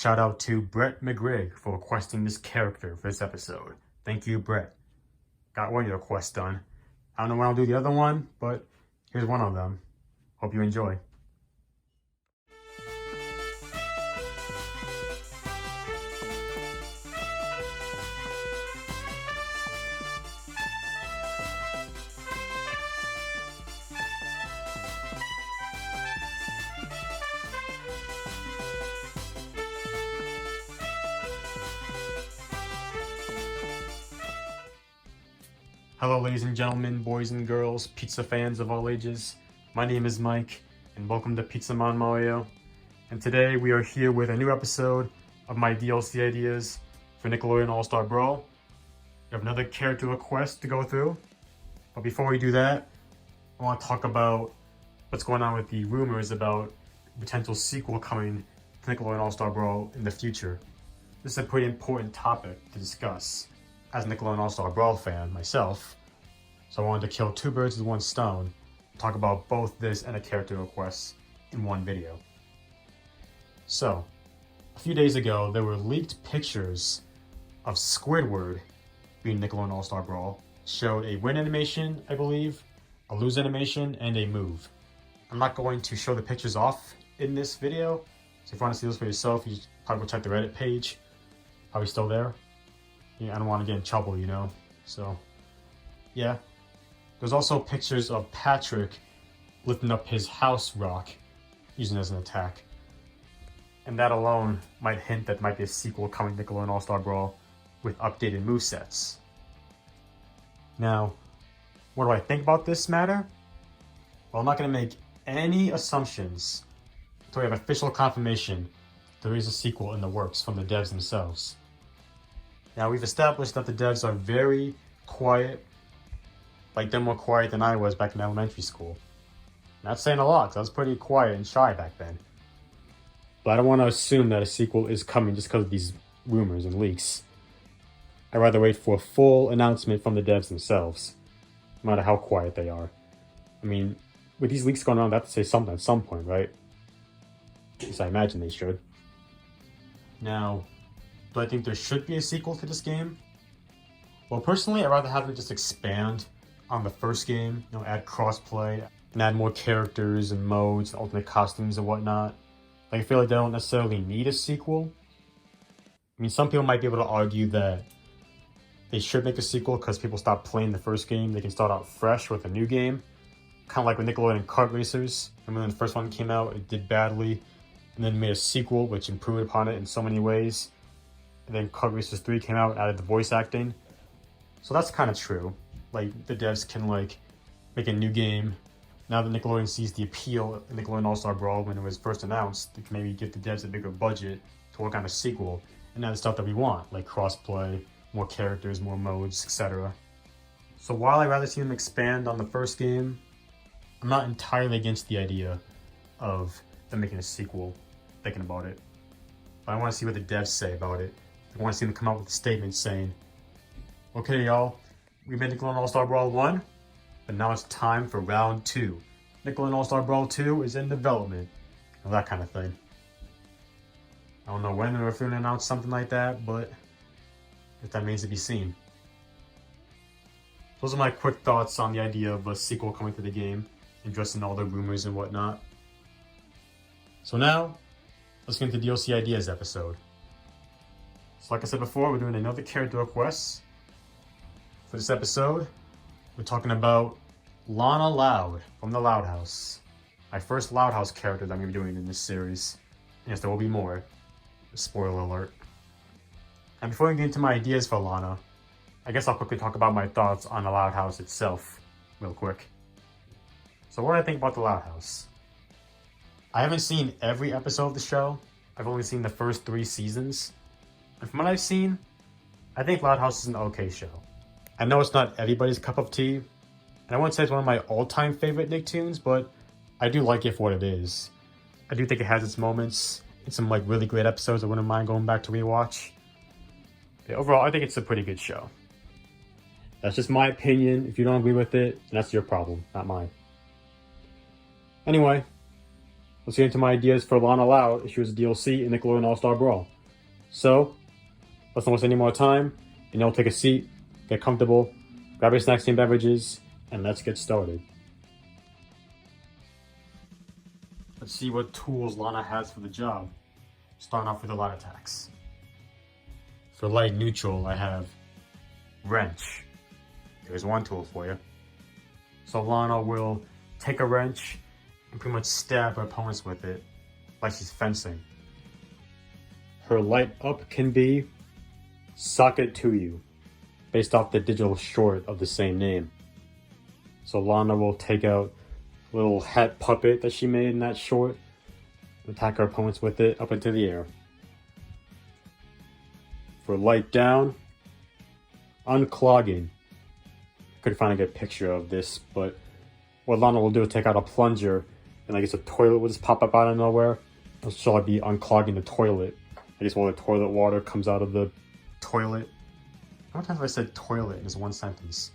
Shout out to Brett McGrigg for requesting this character for this episode. Thank you, Brett. Got one of your requests done. I don't know when I'll do the other one, but here's one of them. Hope you enjoy. Hello ladies and gentlemen, boys and girls, pizza fans of all ages. My name is Mike, and welcome to Pizza Mon Mario. And today we are here with a new episode of my DLC ideas for Nickelodeon All Star Brawl. We have another character request to go through. But before we do that, I want to talk about what's going on with the rumors about a potential sequel coming to Nickelodeon All Star Brawl in the future. This is a pretty important topic to discuss as a Nickelodeon All Star Brawl fan myself, so I wanted to kill two birds with one stone, talk about both this and a character request in one video. So, a few days ago, there were leaked pictures of Squidward being Nickelodeon All Star Brawl. Showed a win animation, I believe, a lose animation, and a move. I'm not going to show the pictures off in this video, so if you want to see this for yourself, you should probably go check the Reddit page. Probably still there. Yeah, I don't want to get in trouble, you know, so yeah. There's also pictures of Patrick lifting up his house rock, using it as an attack. And that alone might hint that there might be a sequel coming to Nickelodeon All Star Brawl with updated movesets. Now, what do I think about this matter? Well, I'm not going to make any assumptions until we have official confirmation there is a sequel in the works from the devs themselves. Now, we've established that the devs are very quiet, like they're more quiet than I was back in elementary school. Not saying a lot, because I was pretty quiet and shy back then. But I don't want to assume that a sequel is coming just because of these rumors and leaks. I'd rather wait for a full announcement from the devs themselves, no matter how quiet they are. I mean, with these leaks going on, they have to say something at some point, right? At least I imagine they should. Now, do I think there should be a sequel to this game? Well, personally, I'd rather have them just expand on the first game, you know, add crossplay, and add more characters and modes and alternate costumes and whatnot. Like, I feel like they don't necessarily need a sequel. I mean, some people might be able to argue that they should make a sequel because people stop playing the first game. They can start out fresh with a new game. Kind of like with Nickelodeon Kart Racers. Remember when the first one came out, it did badly, and then made a sequel which improved upon it in so many ways. And then Kart Racers 3 came out and added the voice acting. So that's kind of true. Like, the devs can, like, make a new game. Now that Nickelodeon sees the appeal of Nickelodeon All Star Brawl when it was first announced, they can maybe give the devs a bigger budget to work on a sequel and add the stuff that we want, like crossplay, more characters, more modes, etc. So while I'd rather see them expand on the first game, I'm not entirely against the idea of them making a sequel, thinking about it. But I want to see what the devs say about it. I want to see them come out with a statement saying, okay, y'all, we made Nickelodeon All Star Brawl 1, but now it's time for round 2. Nickelodeon All Star Brawl 2 is in development. And that kind of thing. I don't know when or if they're going to announce something like that, but if that means to be seen. Those are my quick thoughts on the idea of a sequel coming to the game, addressing all the rumors and whatnot. So now, let's get into the DLC Ideas episode. So like I said before, we're doing another character request. For this episode, we're talking about Lana Loud from the Loud House. My first Loud House character that I'm going to be doing in this series. Yes, there will be more. Spoiler alert. And before I get into my ideas for Lana, I guess I'll quickly talk about my thoughts on the Loud House itself, real quick. So what do I think about the Loud House? I haven't seen every episode of the show. I've only seen the first 3 seasons. And from what I've seen, I think Loud House is an okay show. I know it's not everybody's cup of tea, and I wouldn't say it's one of my all-time favorite Nicktoons, but I do like it for what it is. I do think it has its moments and some like really great episodes I wouldn't mind going back to rewatch. Yeah, overall, I think it's a pretty good show. That's just my opinion. If you don't agree with it, then that's your problem, not mine. Anyway, let's get into my ideas for Lana Loud if she was a DLC in Nickelodeon All Star Brawl. So, let's not waste any more time, and y'all take a seat, get comfortable, grab your snacks and beverages, and let's get started. Let's see what tools Lana has for the job. Starting off with the light attacks. For light neutral, I have wrench. There's one tool for you. So Lana will take a wrench and pretty much stab her opponents with it, like she's fencing. Her light up can be sock it to you, based off the digital short of the same name. So Lana will take out a little hat puppet that she made in that short, and attack her opponents with it up into the air. For light down, unclogging. Couldn't find a good picture of this, but what Lana will do is take out a plunger, and I guess a toilet will just pop up out of nowhere. She'll be unclogging the toilet. I guess all the toilet water comes out of the toilet. How many times have I said toilet in this one sentence?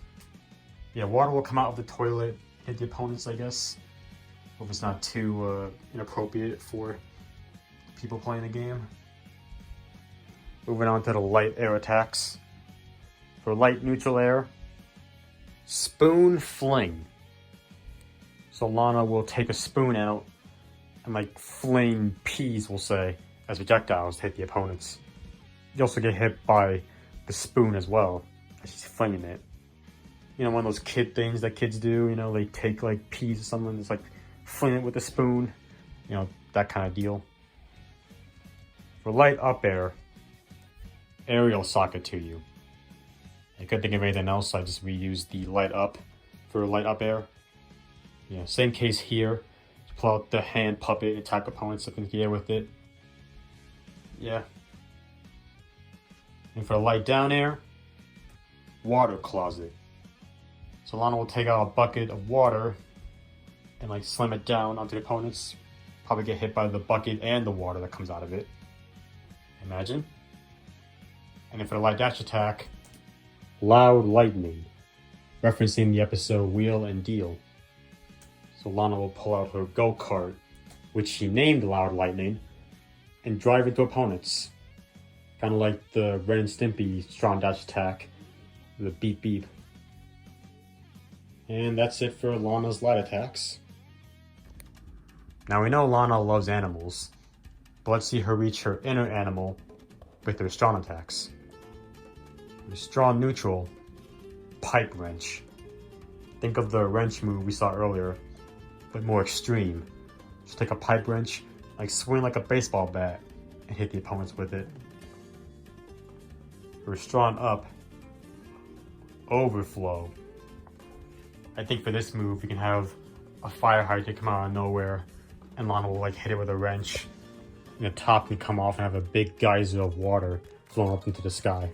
Yeah, water will come out of the toilet, hit the opponents, I guess. Hope it's not too inappropriate for people playing the game. Moving on to the light air attacks. For light neutral air, spoon fling. So Lana will take a spoon out and like fling peas, we'll say, as projectiles to hit the opponents. You also get hit by the spoon as well as she's flinging it. You know, one of those kid things that kids do, you know, they take like peas or something, just like fling it with a spoon. You know, that kind of deal. For light up air, aerial socket to you. I couldn't think of anything else, so I just reused the light up for light up air. Yeah, same case here. Just pull out the hand puppet and attack opponents up into the air with it. Yeah. And for light down air, water closet. So Lana will take out a bucket of water and like slam it down onto the opponents. Probably get hit by the bucket and the water that comes out of it. Imagine. And then for the light dash attack, loud lightning, referencing the episode Wheel and Deal. So Lana will pull out her go-kart, which she named Loud Lightning, and drive into opponents. Kind of like the Ren and Stimpy strong dash attack, the beep beep. And that's it for Lana's light attacks. Now we know Lana loves animals, but let's see her reach her inner animal with her strong attacks. Strong neutral, pipe wrench. Think of the wrench move we saw earlier, but more extreme. Just take a pipe wrench, like swing like a baseball bat, and hit the opponents with it. For strong up, overflow. I think for this move, you can have a fire hydrant come out of nowhere, and Lana will like hit it with a wrench, and the top can come off and have a big geyser of water flowing up into the sky,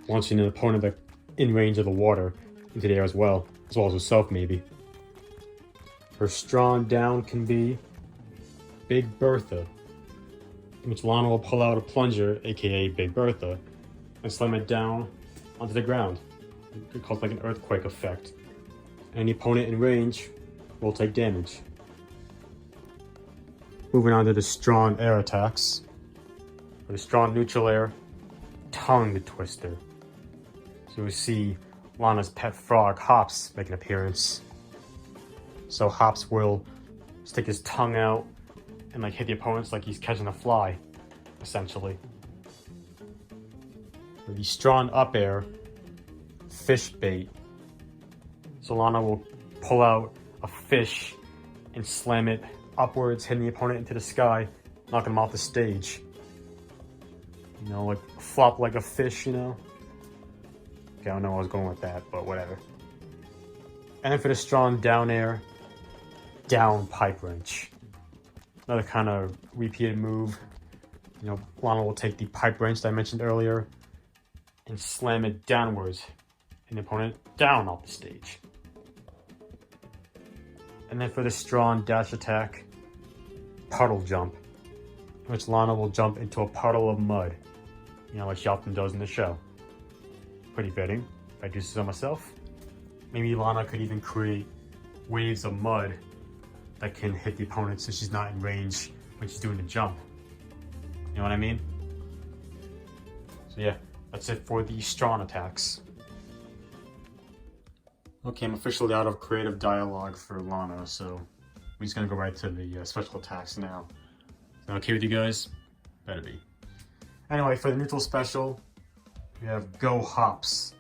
launching an opponent in range of the water into the air as well as herself maybe. Her strong down can be Big Bertha, in which Lana will pull out a plunger, aka Big Bertha, and slam it down onto the ground. It calls like an earthquake effect. Any opponent in range will take damage. Moving on to the strong air attacks. For the strong neutral air, tongue twister. So we see Lana's pet frog, Hops, make an appearance. So Hops will stick his tongue out and like hit the opponents like he's catching a fly, essentially. For the strong up air, fish bait. So Lana will pull out a fish and slam it upwards, hitting the opponent into the sky, knocking him off the stage. You know, like flop like a fish, you know? Okay, I don't know where I was going with that, but whatever. And then for the strong down air, down pipe wrench. Another kind of repeated move. You know, Lana will take the pipe wrench that I mentioned earlier and slam it downwards, and the opponent down off the stage. And then for the strong dash attack, puddle jump, in which Lana will jump into a puddle of mud, you know, like she often does in the show. Pretty fitting, if I do so myself. Maybe Lana could even create waves of mud that can hit the opponent so she's not in range when she's doing the jump. You know what I mean? So yeah, that's it for the strong attacks. Okay, I'm officially out of creative dialogue for Lana, so we're just gonna go right to the special attacks now. Is that okay with you guys? Better be. Anyway, for the neutral special, we have Go Hops.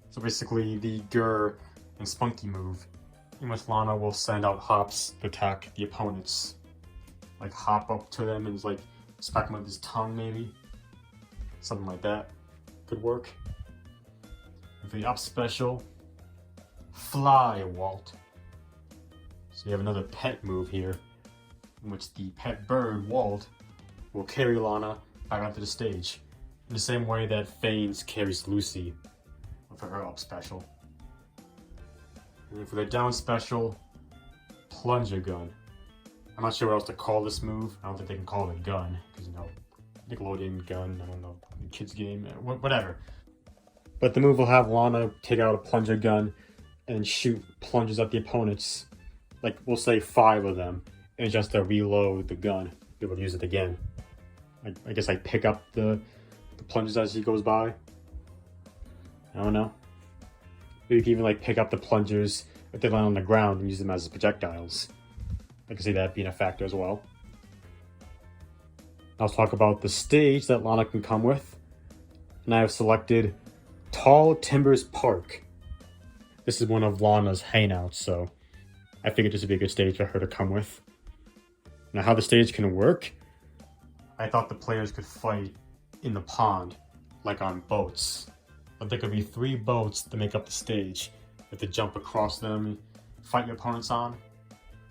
So basically the Gur and Spunky move, in which Lana will send out hops to attack the opponents. Like hop up to them and like smack them with his tongue maybe. Something like that could work. And for the up special, Fly Walt. So you have another pet move here, in which the pet bird, Walt, will carry Lana back onto the stage, in the same way that Fanes carries Lucy for her up special. And then for the down special, Plunger Gun. I'm not sure what else to call this move. I don't think they can call it a gun, because, you know, Nickelodeon gun, I don't know, kids game, whatever. But the move will have Lana take out a plunger gun and shoot plungers at the opponents, like we'll say 5 of them, and just to reload the gun, be able to use it again. I guess I pick up the plungers as he goes by. I don't know. Maybe you can even like pick up the plungers if they land on the ground and use them as projectiles. I can see that being a factor as well. I'll talk about the stage that Lana can come with. And I have selected Tall Timbers Park. This is one of Lana's hangouts, so I figured this would be a good stage for her to come with. Now, how the stage can work, I thought the players could fight in the pond, like on boats. But there could be 3 boats to make up the stage. You have to jump across them, fight your opponents on,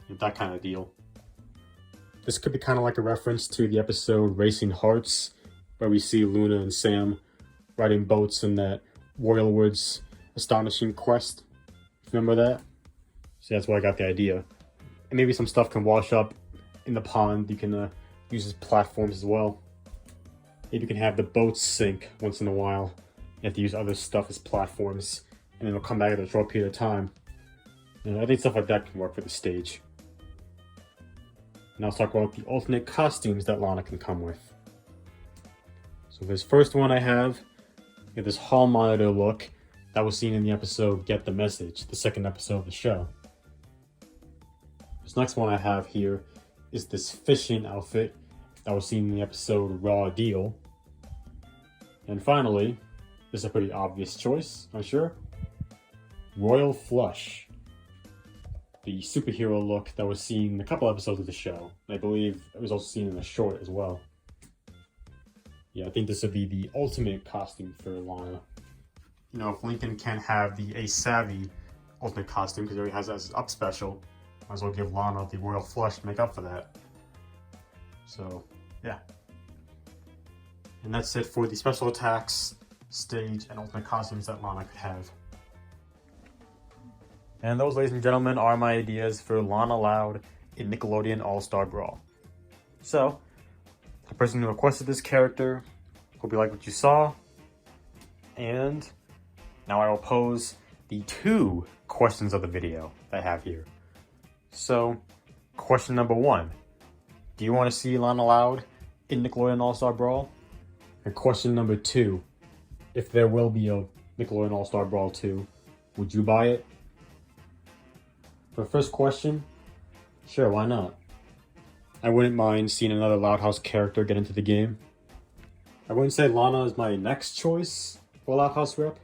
that kind of deal. This could be kind of like a reference to the episode Racing Hearts, where we see Luna and Sam riding boats in that Royalwood's Astonishing Quest. Remember that? So that's where I got the idea. And maybe some stuff can wash up in the pond. You can use as platforms as well. Maybe you can have the boats sink once in a while. You have to use other stuff as platforms, and then it'll come back at a short period of time. And I think stuff like that can work for the stage. Now let's talk about the alternate costumes that Lana can come with. So this first one I have this hall monitor look that was seen in the episode Get the Message, the second episode of the show. This next one I have here is this fishing outfit that was seen in the episode Raw Deal. And finally, this is a pretty obvious choice, I'm sure, Royal Flush. The superhero look that was seen in a couple episodes of the show. I believe it was also seen in a short as well. Yeah, I think this would be the ultimate costume for Lana. You know, if Lincoln can't have the Ace Savvy ultimate costume because he already has that as his up special, might as well give Lana the Royal Flush to make up for that. So, yeah. And that's it for the special attacks, stage, and ultimate costumes that Lana could have. And those, ladies and gentlemen, are my ideas for Lana Loud in Nickelodeon All Star Brawl. So, the person who requested this character, hope you like what you saw. And now I will pose the 2 questions of the video that I have here. So, question number 1. Do you want to see Lana Loud in Nickelodeon All Star Brawl? And question number 2. If there will be a Nickelodeon All Star Brawl 2, would you buy it? For the first question, sure, why not? I wouldn't mind seeing another Loud House character get into the game. I wouldn't say Lana is my next choice for Loud House rep.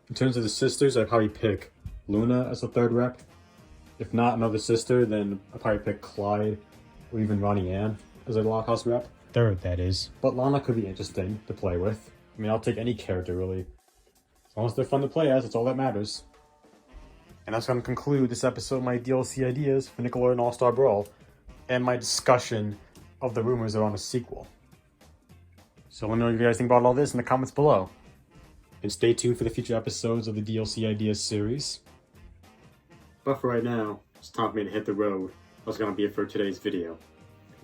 In terms of the sisters, I'd probably pick Luna as a 3rd rep. If not another sister, then I'd probably pick Clyde or even Ronnie Ann as a Loud House rep. 3rd, that is. But Lana could be interesting to play with. I mean, I'll take any character, really. As long as they're fun to play as, that's all that matters. And that's going to conclude this episode of my DLC ideas for Nickelodeon All Star Brawl and my discussion of the rumors around a sequel. So let me know what you guys think about all this in the comments below. And stay tuned for the future episodes of the DLC Ideas series. But for right now, it's time for me to hit the road. That's going to be it for today's video.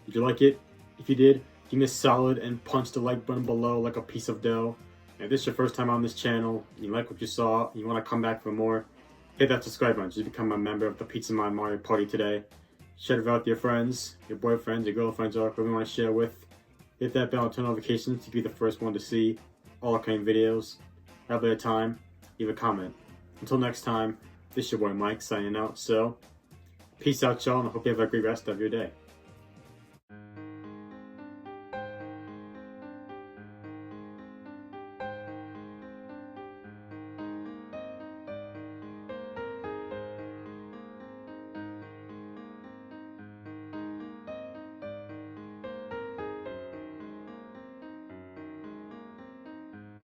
Did you like it? If you did, give me a solid and punch the like button below like a piece of dough. And if this is your first time on this channel, and you like what you saw, and you want to come back for more, hit that subscribe button to become a member of the Pizza Man Mario Party today. Share it with your friends, your boyfriends, your girlfriends, or whoever you want to share with. Hit that bell and turn notifications to be the first one to see all upcoming videos. Have a bit of time, leave a comment. Until next time, this is your boy Mike signing out. So, peace out, y'all, and I hope you have a great rest of your day.